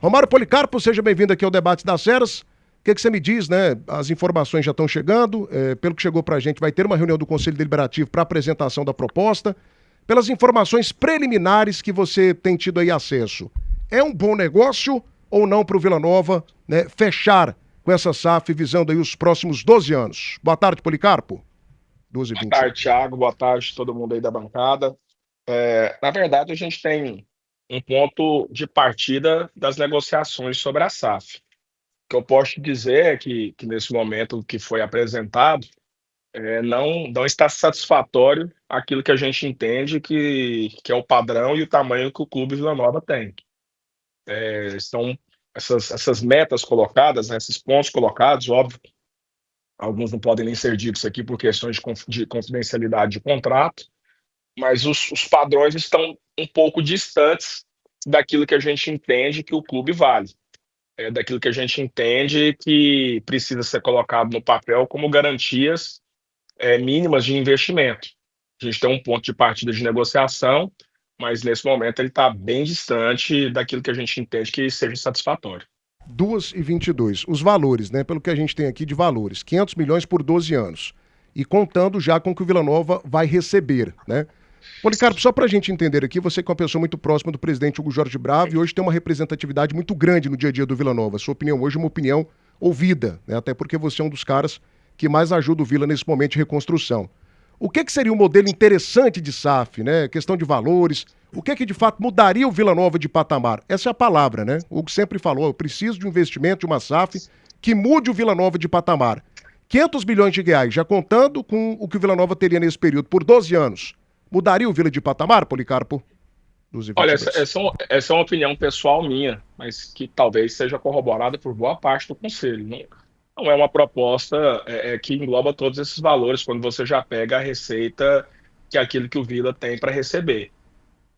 Romário Policarpo, seja bem-vindo aqui ao Debate das Feras. O que você me diz, né? As informações já estão chegando. Pelo que chegou para a gente, vai ter uma reunião do Conselho Deliberativo para apresentação da proposta. Pelas informações preliminares que você tem tido aí acesso, é um bom negócio ou não para o Vila Nova, né, fechar com essa SAF visando aí os próximos 12 anos? Boa tarde, Policarpo. Boa 12h21. tarde, Thiago. Boa tarde, todo mundo aí da bancada. Na verdade, a gente tem um ponto de partida das negociações sobre a SAF. O que eu posso te dizer é que nesse momento que foi apresentado, não está satisfatório aquilo que a gente entende que é o padrão e o tamanho que o Clube Vila Nova tem. Estão essas metas colocadas, né, esses pontos colocados, óbvio, alguns não podem nem ser ditos aqui por questões de confidencialidade de contrato, mas os padrões estão um pouco distantes daquilo que a gente entende que o clube vale, daquilo que a gente entende que precisa ser colocado no papel como garantias mínimas de investimento. A gente tem um ponto de partida de negociação, mas nesse momento ele está bem distante daquilo que a gente entende que seja satisfatório. 2h22. Os valores, né? Pelo que a gente tem aqui de valores, 500 milhões por 12 anos. E contando já com o que o Vila Nova vai receber, né? Policarpo, só para a gente entender aqui, você que é uma pessoa muito próxima do presidente Hugo Jorge Bravo e hoje tem uma representatividade muito grande no dia a dia do Vila Nova. Sua opinião hoje é uma opinião ouvida, né? Até porque você é um dos caras que mais ajuda o Vila nesse momento de reconstrução. O que seria um modelo interessante de SAF, né? Questão de valores. O que de fato mudaria o Vila Nova de patamar? Essa é a palavra, né? O Hugo sempre falou, eu preciso de um investimento de uma SAF que mude o Vila Nova de patamar. 500 milhões de reais, já contando com o que o Vila Nova teria nesse período, por 12 anos. Mudaria o Vila de patamar, Policarpo? Olha, 12h22. essa é uma opinião pessoal minha, mas que talvez seja corroborada por boa parte do Conselho. Não é uma proposta que engloba todos esses valores quando você já pega a receita que é aquilo que o Vila tem para receber.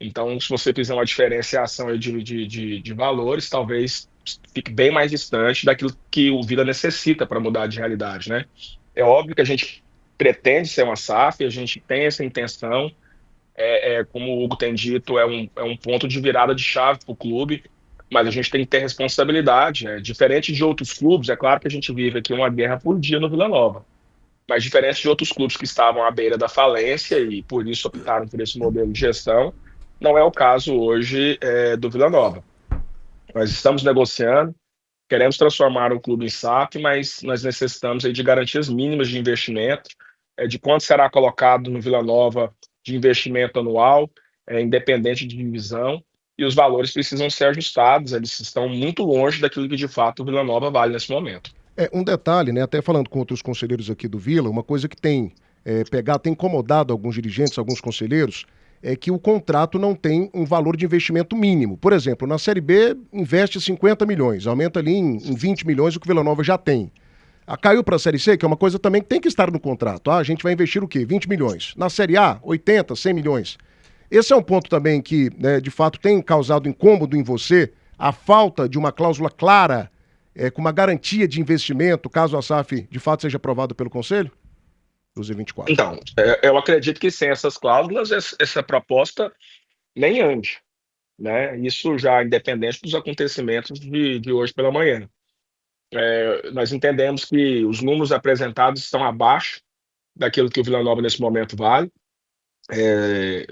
Então, se você fizer uma diferenciação aí de valores, talvez fique bem mais distante daquilo que o Vila necessita para mudar de realidade, né? É óbvio que a gente pretende ser uma SAF, a gente tem essa intenção, como o Hugo tem dito, é um ponto de virada de chave para o clube, mas a gente tem que ter responsabilidade. Diferente de outros clubes, é claro que a gente vive aqui uma guerra por dia no Vila Nova, mas diferente de outros clubes que estavam à beira da falência e por isso optaram por esse modelo de gestão, não é o caso hoje do Vila Nova. Nós estamos negociando, queremos transformar o clube em SAF, mas nós necessitamos aí de garantias mínimas de investimento, de quanto será colocado no Vila Nova de investimento anual, independente de divisão, e os valores precisam ser ajustados, eles estão muito longe daquilo que de fato o Vila Nova vale nesse momento. Um detalhe, né? Até falando com outros conselheiros aqui do Vila, uma coisa que tem tem incomodado alguns dirigentes, alguns conselheiros, é que o contrato não tem um valor de investimento mínimo. Por exemplo, na Série B investe 50 milhões, aumenta ali em 20 milhões o que o Vila Nova já tem. Caiu para a Série C, que é uma coisa também que tem que estar no contrato. A gente vai investir o quê? 20 milhões. Na Série A, 80, 100 milhões. Esse é um ponto também que, né, de fato, tem causado incômodo em você, a falta de uma cláusula clara, com uma garantia de investimento, caso a SAF de fato seja aprovada pelo Conselho? 12h24. Então, eu acredito que sem essas cláusulas, essa proposta nem ande, né? Isso já independente dos acontecimentos de hoje pela manhã. Nós entendemos que os números apresentados estão abaixo daquilo que o Vila Nova nesse momento vale.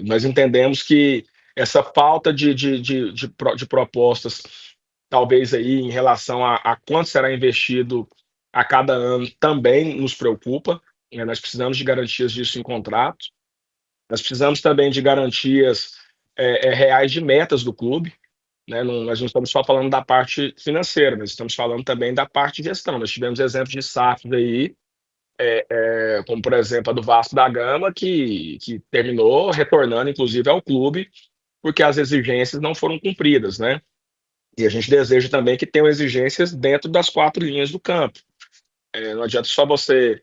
Nós entendemos que essa falta de propostas, talvez aí em relação a quanto será investido a cada ano, também nos preocupa. Nós precisamos de garantias disso em contrato. Nós precisamos também de garantias reais de metas do clube, né? Nós não estamos só falando da parte financeira, nós estamos falando também da parte de gestão. Nós tivemos exemplos de SAFs aí, como por exemplo a do Vasco da Gama, que terminou retornando inclusive ao clube, porque as exigências não foram cumpridas, né? E a gente deseja também que tenham exigências dentro das quatro linhas do campo. Não adianta só você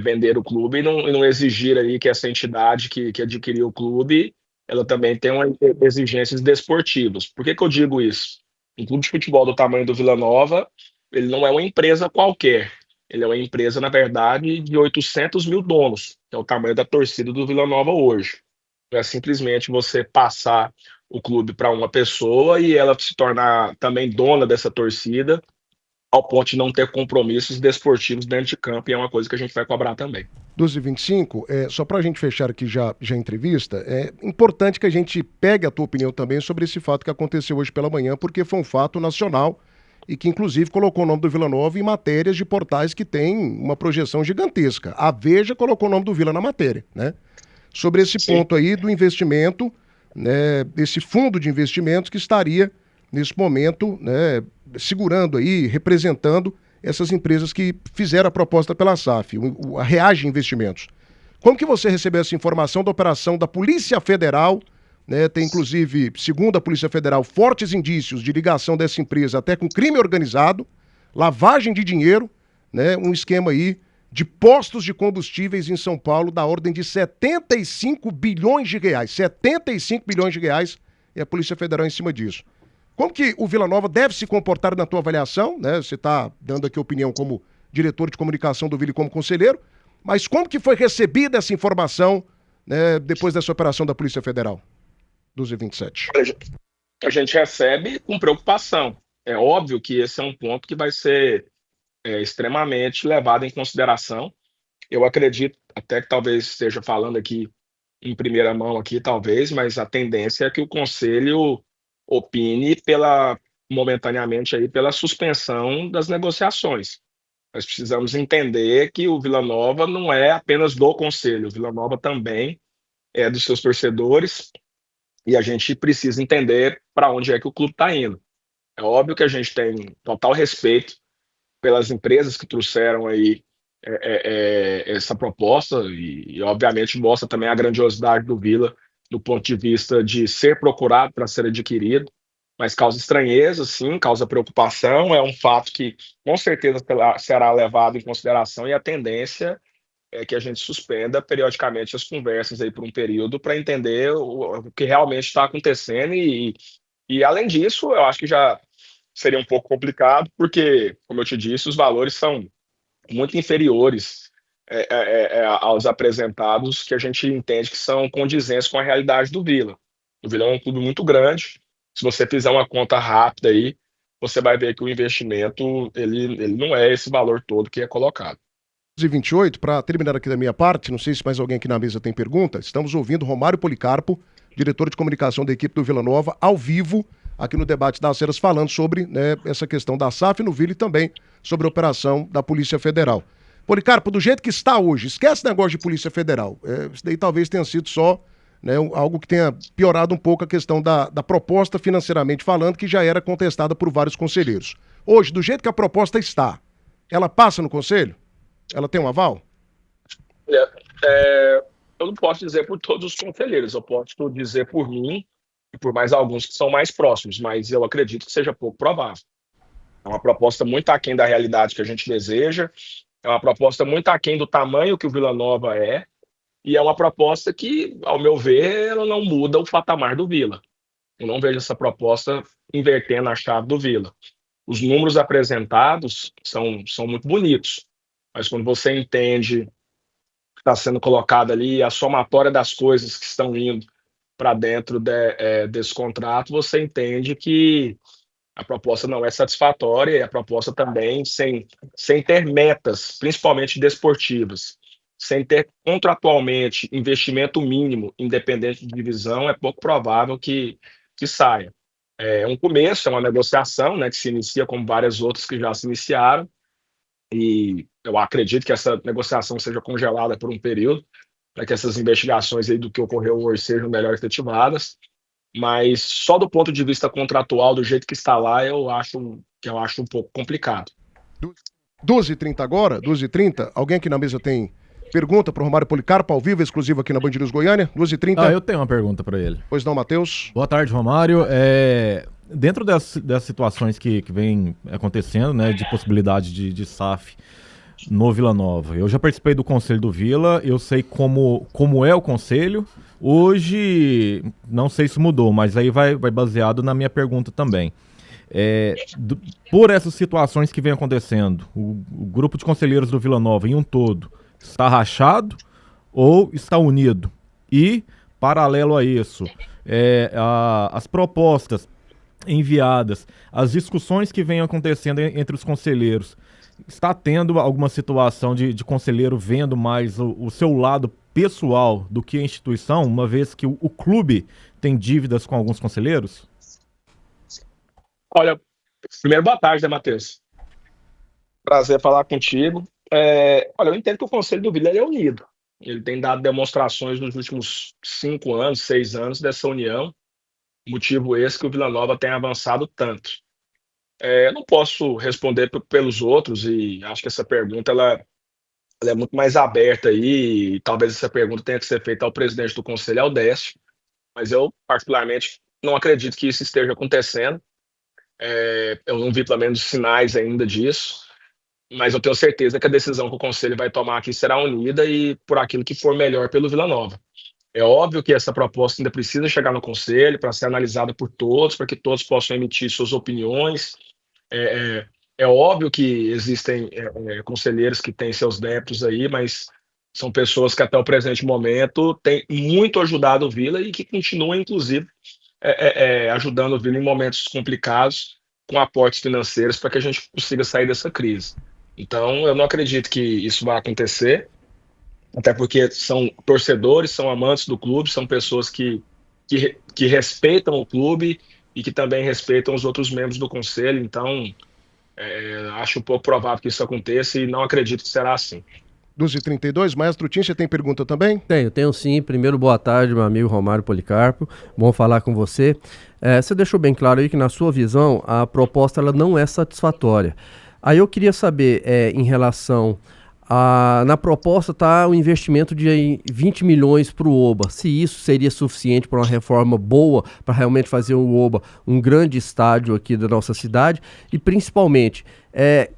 vender o clube e não exigir aí que essa entidade que adquiriu o clube, ela também tenha exigências desportivas. Por que eu digo isso? Um clube de futebol do tamanho do Vila Nova, ele não é uma empresa qualquer. Ele é uma empresa, na verdade, de 800 mil donos, que é o tamanho da torcida do Vila Nova hoje. Não é simplesmente você passar o clube para uma pessoa e ela se tornar também dona dessa torcida, ao ponto de não ter compromissos desportivos dentro de campo, e é uma coisa que a gente vai cobrar também. 12h25, só para a gente fechar aqui já a entrevista, é importante que a gente pegue a tua opinião também sobre esse fato que aconteceu hoje pela manhã, porque foi um fato nacional e que inclusive colocou o nome do Vila Nova em matérias de portais que têm uma projeção gigantesca. A Veja colocou o nome do Vila na matéria, né? Sobre esse ponto aí do investimento, né, desse fundo de investimentos que estaria, nesse momento, né, segurando aí, representando essas empresas que fizeram a proposta pela SAF, a Reage Investimentos. Como que você recebeu essa informação da operação da Polícia Federal? Né, tem, inclusive, segundo a Polícia Federal, fortes indícios de ligação dessa empresa até com crime organizado, lavagem de dinheiro, né, um esquema aí de postos de combustíveis em São Paulo da ordem de 75 bilhões de reais. 75 bilhões de reais e a Polícia Federal em cima disso. Como que o Vila Nova deve se comportar na tua avaliação, né? Você está dando aqui opinião como diretor de comunicação do Vila e como conselheiro, mas como que foi recebida essa informação, né, depois dessa operação da Polícia Federal? 12h27. A gente recebe com preocupação. É óbvio que esse é um ponto que vai ser extremamente levado em consideração. Eu acredito, até que talvez esteja falando aqui em primeira mão aqui, talvez, mas a tendência é que o Conselho opine momentaneamente aí pela suspensão das negociações. Nós precisamos entender que o Vila Nova não é apenas do Conselho, o Vila Nova também é dos seus torcedores e a gente precisa entender para onde é que o clube está indo. É óbvio que a gente tem total respeito pelas empresas que trouxeram aí essa proposta e obviamente mostra também a grandiosidade do Vila do ponto de vista de ser procurado para ser adquirido, mas causa estranheza, sim, causa preocupação, é um fato que com certeza será levado em consideração e a tendência é que a gente suspenda periodicamente as conversas aí por um período para entender o que realmente está acontecendo e além disso, eu acho que já seria um pouco complicado, porque, como eu te disse, os valores são muito inferiores aos apresentados, que a gente entende que são condizentes com a realidade do Vila. O Vila é um clube muito grande. Se você fizer uma conta rápida aí, você vai ver que o investimento ele não é esse valor todo que é colocado. 12h28, para terminar aqui da minha parte, não sei se mais alguém aqui na mesa tem pergunta, estamos ouvindo Romário Policarpo, diretor de comunicação da equipe do Vila Nova, ao vivo, aqui no Debate das Feras, falando sobre, né, essa questão da SAF no Vila e também sobre a operação da Polícia Federal. Policarpo, do jeito que está hoje, esquece o negócio de Polícia Federal. Isso daí talvez tenha sido só, né, algo que tenha piorado um pouco a questão da proposta financeiramente falando, que já era contestada por vários conselheiros. Hoje, do jeito que a proposta está, ela passa no conselho? Ela tem um aval? Eu não posso dizer por todos os conselheiros, eu posso dizer por mim e por mais alguns que são mais próximos, mas eu acredito que seja pouco provável. É uma proposta muito aquém da realidade que a gente deseja, é uma proposta muito aquém do tamanho que o Vila Nova é, e é uma proposta que, ao meu ver, ela não muda o patamar do Vila. Eu não vejo essa proposta invertendo a chave do Vila. Os números apresentados são muito bonitos, mas quando você entende que está sendo colocado ali a somatória das coisas que estão indo para dentro desse contrato, você entende que a proposta não é satisfatória e a proposta também sem ter metas, principalmente desportivas, sem ter contratualmente investimento mínimo, independente de divisão, é pouco provável que saia. É um começo, é uma negociação, né, que se inicia como várias outras que já se iniciaram, e eu acredito que essa negociação seja congelada por um período, para que essas investigações aí do que ocorreu hoje sejam melhor efetivadas, mas só do ponto de vista contratual, do jeito que está lá, eu acho um pouco complicado. 12h30 agora, 12h30, alguém aqui na mesa tem pergunta para o Romário Policarpo, ao vivo, exclusivo aqui na Band News Goiânia, 12h30. Eu tenho uma pergunta para ele. Pois não, Matheus? Boa tarde, Romário. Dentro das situações que vem acontecendo, né, de possibilidade de SAF no Vila Nova, eu já participei do Conselho do Vila, eu sei como é o Conselho. Hoje, não sei se mudou, mas aí vai baseado na minha pergunta também. Por essas situações que vem acontecendo, o grupo de conselheiros do Vila Nova em um todo está rachado ou está unido? E, paralelo a isso, as propostas enviadas, as discussões que vêm acontecendo entre os conselheiros, está tendo alguma situação de conselheiro vendo mais o seu lado pessoal do que a instituição, uma vez que o clube tem dívidas com alguns conselheiros? Olha, primeiro, boa tarde, né, Matheus? Prazer falar contigo. Olha, eu entendo que o Conselho do Vila ele é unido. Ele tem dado demonstrações nos últimos 5 anos, 6 anos dessa união, motivo esse que o Vila Nova tem avançado tanto. Eu não posso responder pelos outros e acho que essa pergunta ela é muito mais aberta aí e talvez essa pergunta tenha que ser feita ao presidente do Conselho, ao Décio, mas eu particularmente não acredito que isso esteja acontecendo. Eu não vi pelo menos sinais ainda disso, mas eu tenho certeza que a decisão que o Conselho vai tomar aqui será unida e por aquilo que for melhor pelo Vila Nova. É óbvio que essa proposta ainda precisa chegar no Conselho para ser analisada por todos, para que todos possam emitir suas opiniões. É óbvio que existem conselheiros que têm seus débitos aí, mas são pessoas que até o presente momento têm muito ajudado o Vila e que continuam, inclusive, ajudando o Vila em momentos complicados com aportes financeiros para que a gente consiga sair dessa crise. Então, eu não acredito que isso vai acontecer, até porque são torcedores, são amantes do clube, são pessoas que respeitam o clube e que também respeitam os outros membros do conselho. Então, acho um pouco provável que isso aconteça e não acredito que será assim. 12h32, Maestro Tim, você tem pergunta também? Tenho sim. Primeiro, boa tarde, meu amigo Romário Policarpo. Bom falar com você. Você deixou bem claro aí que, na sua visão, a proposta ela não é satisfatória. Aí eu queria saber, em relação na proposta está o investimento de 20 milhões para o Oba. Se isso seria suficiente para uma reforma boa, para realmente fazer o Oba um grande estádio aqui da nossa cidade. E principalmente,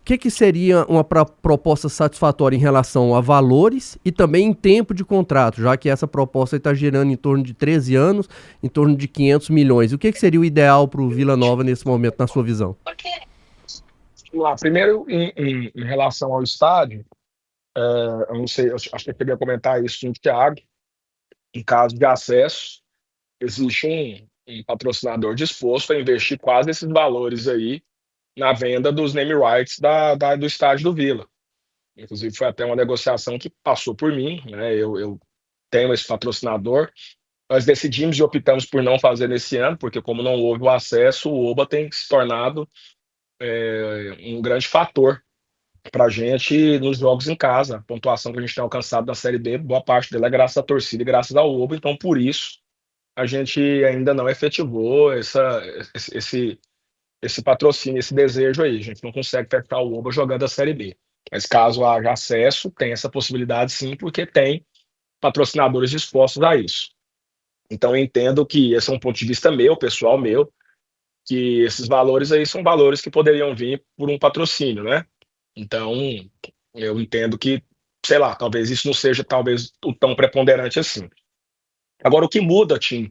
que seria uma proposta satisfatória em relação a valores e também em tempo de contrato, já que essa proposta está gerando em torno de 13 anos, em torno de 500 milhões. O que seria o ideal para o Vila Nova nesse momento, na sua visão? Primeiro, em relação ao estádio, eu não sei, acho que eu queria comentar isso com o Thiago. Em caso de acesso, existe um patrocinador disposto a investir quase esses valores aí na venda dos name rights do estádio do Vila. Inclusive, foi até uma negociação que passou por mim, né? Eu tenho esse patrocinador. Nós decidimos e optamos por não fazer nesse ano, porque como não houve o acesso, o Oba tem se tornado um grande fator para a gente nos jogos em casa. A pontuação que a gente tem alcançado na Série B, boa parte dela é graças à torcida e graças ao Oba, então por isso a gente ainda não efetivou esse patrocínio, esse desejo aí. A gente não consegue fechar o Oba jogando a Série B. Mas caso haja acesso, tem essa possibilidade sim, porque tem patrocinadores dispostos a isso. Então eu entendo que esse é um ponto de vista meu, pessoal meu, que esses valores aí são valores que poderiam vir por um patrocínio, né? Então, eu entendo que, sei lá, talvez isso não seja talvez o tão preponderante assim. Agora, o que muda, Tim,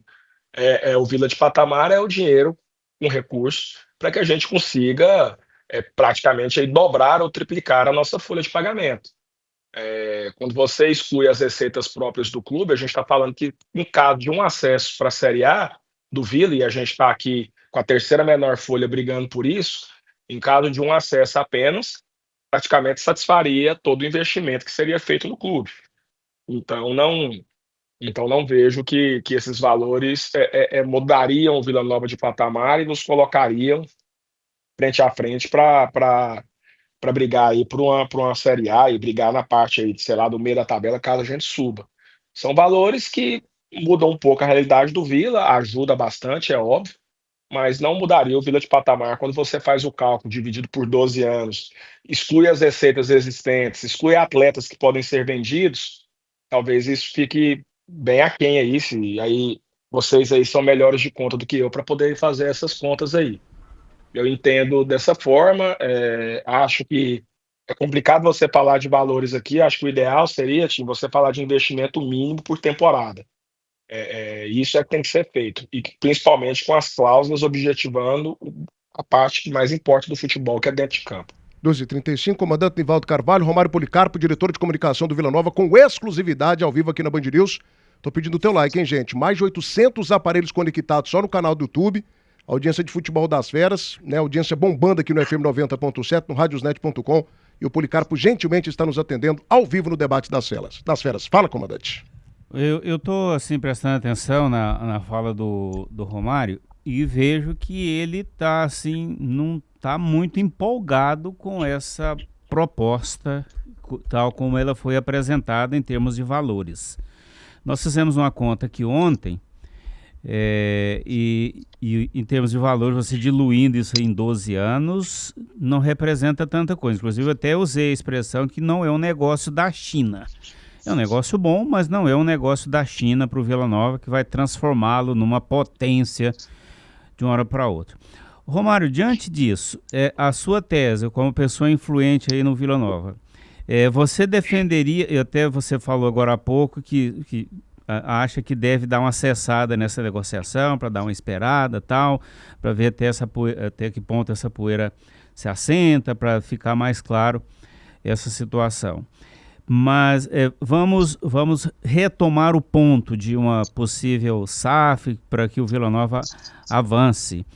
o Vila de Patamar é o dinheiro, um recurso, para que a gente consiga praticamente aí, dobrar ou triplicar a nossa folha de pagamento. Quando você exclui as receitas próprias do clube, a gente está falando que, em caso de um acesso para a Série A do Vila, e a gente está aqui com a terceira menor folha brigando por isso, em caso de um acesso apenas, praticamente satisfaria todo o investimento que seria feito no clube. Então não vejo que esses valores mudariam o Vila Nova de patamar e nos colocariam frente a frente para brigar aí por uma Série A e brigar na parte aí, sei lá, do meio da tabela, caso a gente suba. São valores que mudam um pouco a realidade do Vila, ajuda bastante, é óbvio, mas não mudaria o Vila de patamar quando você faz o cálculo dividido por 12 anos, exclui as receitas existentes, exclui atletas que podem ser vendidos, talvez isso fique bem aquém aí, aí vocês aí são melhores de conta do que eu para poder fazer essas contas aí. Eu entendo dessa forma, acho que é complicado você falar de valores aqui, acho que o ideal seria, Tim, você falar de investimento mínimo por temporada. Isso que tem que ser feito, e principalmente com as cláusulas objetivando a parte que mais importa do futebol, que é dentro de campo. 12h35, comandante Nivaldo Carvalho, Romário Policarpo, diretor de comunicação do Vila Nova, com exclusividade ao vivo aqui na Band News. Tô pedindo o teu like, hein, gente? Mais de 800 aparelhos conectados só no canal do YouTube. Audiência de Futebol das Feras, né? Audiência bombando aqui no FM 90.7, no radiosnet.com. E o Policarpo gentilmente está nos atendendo ao vivo no debate das feras. Fala, comandante. Eu tô, assim, prestando atenção na fala do Romário e vejo que ele tá, assim, não tá muito empolgado com essa proposta, tal como ela foi apresentada em termos de valores. Nós fizemos uma conta aqui ontem, e em termos de valor, você diluindo isso em 12 anos, não representa tanta coisa. Inclusive, eu até usei a expressão que não é um negócio da China. É um negócio bom, mas não é um negócio da China para o Vila Nova, que vai transformá-lo numa potência de uma hora para outra. Romário, diante disso, a sua tese, como pessoa influente aí no Vila Nova, você defenderia, e até você falou agora há pouco, que acha que deve dar uma cessada nessa negociação, para dar uma esperada, tal, para ver até que ponto essa poeira se assenta, para ficar mais claro essa situação. Mas vamos retomar o ponto de uma possível SAF para que o Vila Nova avance.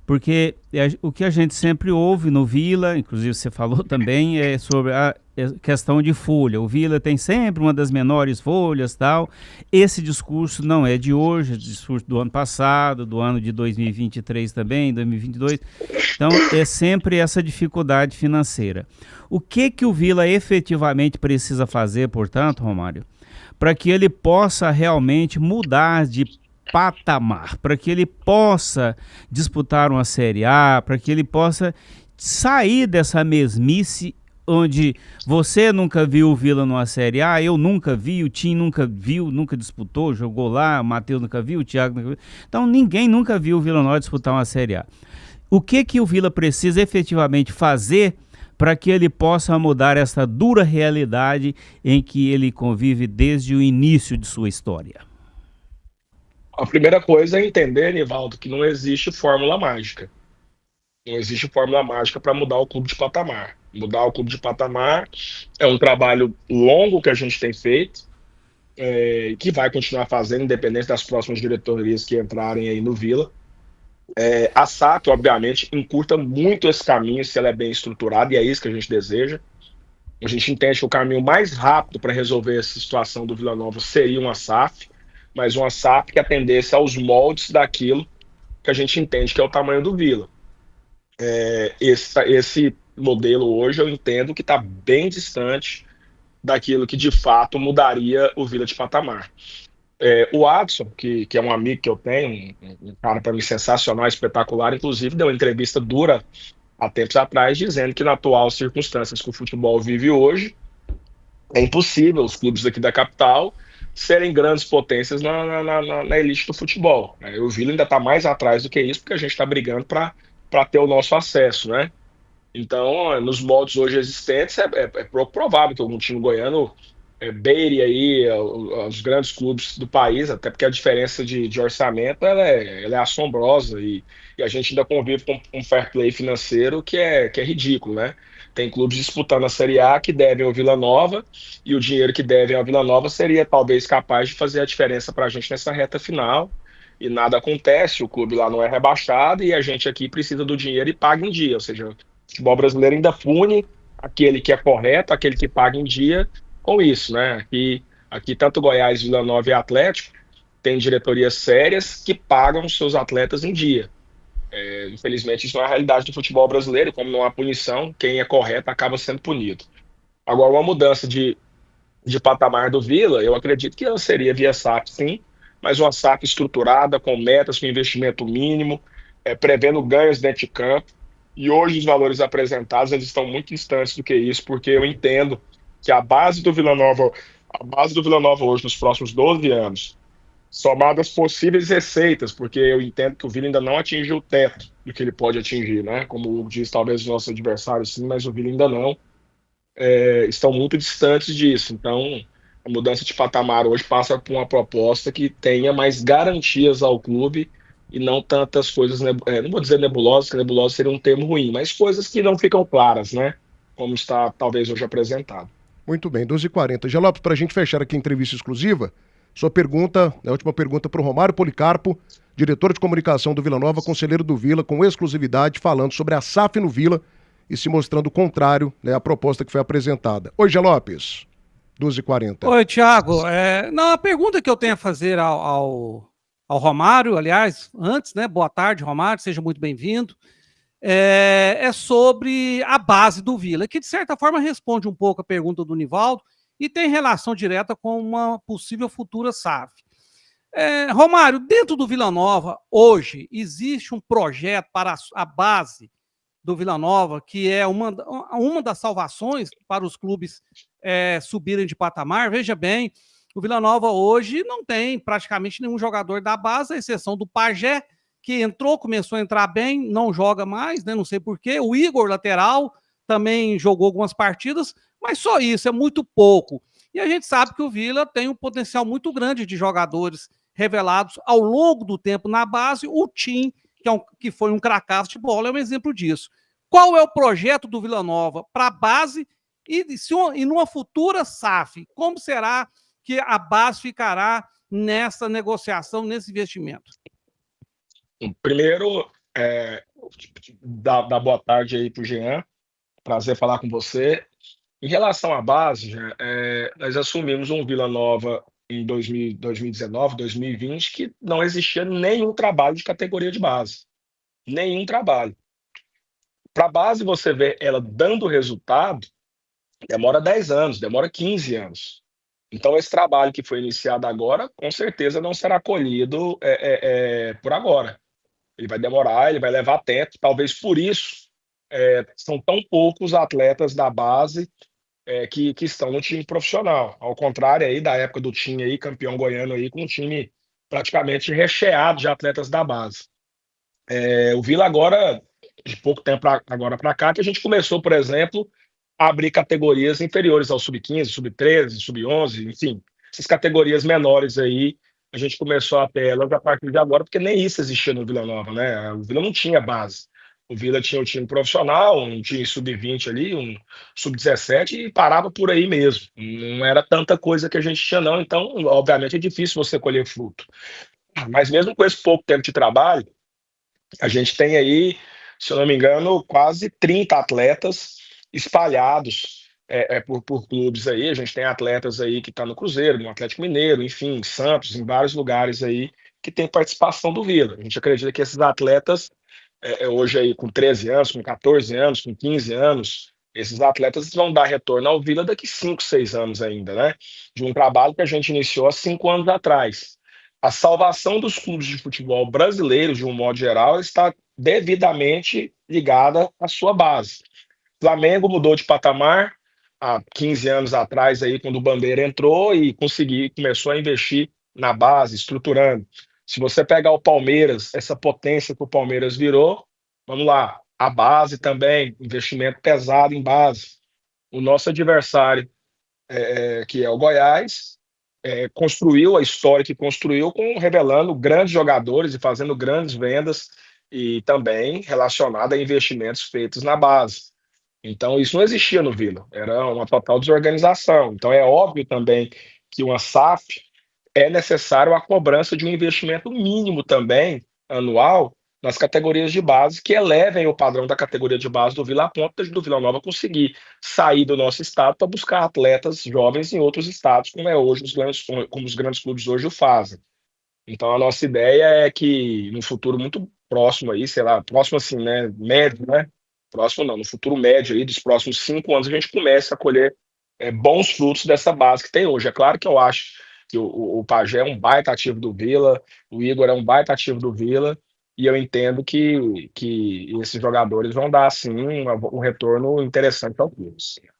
Porque o que a gente sempre ouve no Vila, inclusive você falou também, é sobre a questão de folha. O Vila tem sempre uma das menores folhas, tal. Esse discurso não é de hoje, é discurso do ano passado, do ano de 2023 também, 2022. Então, é sempre essa dificuldade financeira. O que o Vila efetivamente precisa fazer, portanto, Romário, para que ele possa realmente mudar de patamar, para que ele possa disputar uma Série A, para que ele possa sair dessa mesmice onde você nunca viu o Vila numa Série A, eu nunca vi, o Tim nunca viu, nunca disputou, jogou lá, o Matheus nunca viu, o Thiago nunca viu. Então ninguém nunca viu o Vila Nova disputar uma Série A. O que o Vila precisa efetivamente fazer para que ele possa mudar essa dura realidade em que ele convive desde o início de sua história? A primeira coisa é entender, Nivaldo, que não existe fórmula mágica. Não existe fórmula mágica para mudar o clube de patamar. Mudar o clube de patamar é um trabalho longo que a gente tem feito, que vai continuar fazendo, independente das próximas diretorias que entrarem aí no Vila. A SAF, obviamente, encurta muito esse caminho se ela é bem estruturada, e é isso que a gente deseja. A gente entende que o caminho mais rápido para resolver essa situação do Vila Nova seria uma SAF, mas uma SAF que atendesse aos moldes daquilo que a gente entende que é o tamanho do Vila. Esse modelo hoje eu entendo que está bem distante daquilo que de fato mudaria o Vila de patamar. O Adson, que é um amigo que eu tenho, um cara para mim sensacional, espetacular, inclusive deu uma entrevista dura há tempos atrás, dizendo que na atual circunstâncias que o futebol vive hoje, é impossível os clubes aqui da capital serem grandes potências na elite do futebol. O Vila ainda está mais atrás do que isso, porque a gente está brigando para ter o nosso acesso, né? Então, nos moldes hoje existentes, é pouco provável que algum time goiano beire aí os grandes clubes do país, até porque a diferença de orçamento ela é assombrosa e a gente ainda convive com um fair play financeiro que é ridículo, né? Tem clubes disputando a Série A que devem ao Vila Nova, e o dinheiro que devem ao Vila Nova seria talvez capaz de fazer a diferença para a gente nessa reta final, e nada acontece, o clube lá não é rebaixado e a gente aqui precisa do dinheiro e paga em dia, ou seja, o futebol brasileiro ainda pune aquele que é correto, aquele que paga em dia com isso, né? Aqui tanto Goiás, Vila Nova e Atlético tem diretorias sérias que pagam seus atletas em dia. Infelizmente isso não é a realidade do futebol brasileiro, como não há punição, quem é correto acaba sendo punido. Agora, uma mudança de patamar do Vila, eu acredito que ela seria via SAF, sim, mas uma SAF estruturada, com metas, com investimento mínimo, prevendo ganhos dentro de campo, e hoje os valores apresentados eles estão muito distantes do que isso, porque eu entendo que a base do Vila Nova hoje, nos próximos 12 anos, somadas possíveis receitas, porque eu entendo que o Vila ainda não atingiu o teto do que ele pode atingir, né? Como o Hugo diz, talvez os nossos adversários sim, mas o Vila ainda não, estão muito distantes disso. Então, a mudança de patamar hoje passa por uma proposta que tenha mais garantias ao clube e não tantas coisas, não vou dizer nebulosas, que nebulosa seria um termo ruim, mas coisas que não ficam claras, né? Como está talvez hoje apresentado. Muito bem, 12h40. Gelopes, para a gente fechar aqui a entrevista exclusiva, Sua pergunta, a última pergunta para o Romário Policarpo, diretor de comunicação do Vila Nova, conselheiro do Vila, com exclusividade, falando sobre a SAF no Vila e se mostrando contrário, né, à proposta que foi apresentada. Oi, Gé Lopes, 12h40. Oi, Thiago. Não, a pergunta que eu tenho a fazer ao Romário, aliás, antes, né? Boa tarde, Romário, seja muito bem-vindo. É sobre a base do Vila, que de certa forma responde um pouco a pergunta do Nivaldo e tem relação direta com uma possível futura SAF. Romário, dentro do Vila Nova, hoje, existe um projeto para a base do Vila Nova, que é uma das salvações para os clubes subirem de patamar. Veja bem, o Vila Nova hoje não tem praticamente nenhum jogador da base, à exceção do Pajé, que começou a entrar bem, não joga mais, né? Não sei porquê. O Igor, lateral, também jogou algumas partidas, mas só isso, é muito pouco. E a gente sabe que o Vila tem um potencial muito grande de jogadores revelados ao longo do tempo na base. O Tim, que foi um cracaço de bola, é um exemplo disso. Qual é o projeto do Vila Nova para a base e numa futura SAF? Como será que a base ficará nessa negociação, nesse investimento? Primeiro, dar boa tarde aí para o Jean. Prazer falar com você. Em relação à base, nós assumimos um Vila Nova em 2019, 2020, que não existia nenhum trabalho de categoria de base. Nenhum trabalho. Para a base, você vê ela dando resultado, demora 10 anos, demora 15 anos. Então, esse trabalho que foi iniciado agora, com certeza não será colhido por agora. Ele vai demorar, ele vai levar tempo. Talvez por isso são tão poucos atletas da base que estão no time profissional. Ao contrário aí da época do time aí, campeão goiano aí, com um time praticamente recheado de atletas da base. O Vila agora, de pouco tempo agora para cá, que a gente começou, por exemplo, a abrir categorias inferiores ao sub-15, sub-13, sub-11, enfim, essas categorias menores aí, a gente começou a ter elas a partir de agora, porque nem isso existia no Vila Nova, né? O Vila não tinha base. O Vila tinha um time profissional, um time sub-20 ali, um sub-17 e parava por aí mesmo. Não era tanta coisa que a gente tinha não, então, obviamente, é difícil você colher fruto. Mas mesmo com esse pouco tempo de trabalho, a gente tem aí, se eu não me engano, quase 30 atletas espalhados por clubes aí. A gente tem atletas aí que estão no Cruzeiro, no Atlético Mineiro, enfim, em Santos, em vários lugares aí que tem participação do Vila. A gente acredita que esses atletas, hoje aí com 13 anos, com 14 anos, com 15 anos, esses atletas vão dar retorno ao Vila daqui 5, 6 anos ainda, né? De um trabalho que a gente iniciou há 5 anos atrás. A salvação dos clubes de futebol brasileiros, de um modo geral, está devidamente ligada à sua base. Flamengo mudou de patamar há 15 anos atrás, aí, quando o Bandeira entrou e começou a investir na base, estruturando. Se você pegar o Palmeiras, essa potência que o Palmeiras virou, vamos lá, a base também, investimento pesado em base. O nosso adversário, que é o Goiás, construiu a história que construiu, revelando grandes jogadores e fazendo grandes vendas e também relacionado a investimentos feitos na base. Então, isso não existia no Vila, era uma total desorganização. Então, é óbvio também que uma SAF é necessário a cobrança de um investimento mínimo também, anual, nas categorias de base, que elevem o padrão da categoria de base do Vila a ponto do Vila Nova conseguir sair do nosso estado para buscar atletas jovens em outros estados, como hoje como os grandes clubes hoje o fazem. Então, a nossa ideia é que, no futuro muito próximo aí, sei lá, próximo assim, né, médio, né? Próximo não, no futuro médio aí, dos próximos 5 anos, a gente começa a colher bons frutos dessa base que tem hoje. É claro que eu acho que o Pajé é um baita ativo do Vila, o Igor é um baita ativo do Vila, e eu entendo que esses jogadores vão dar, sim, um retorno interessante ao clube.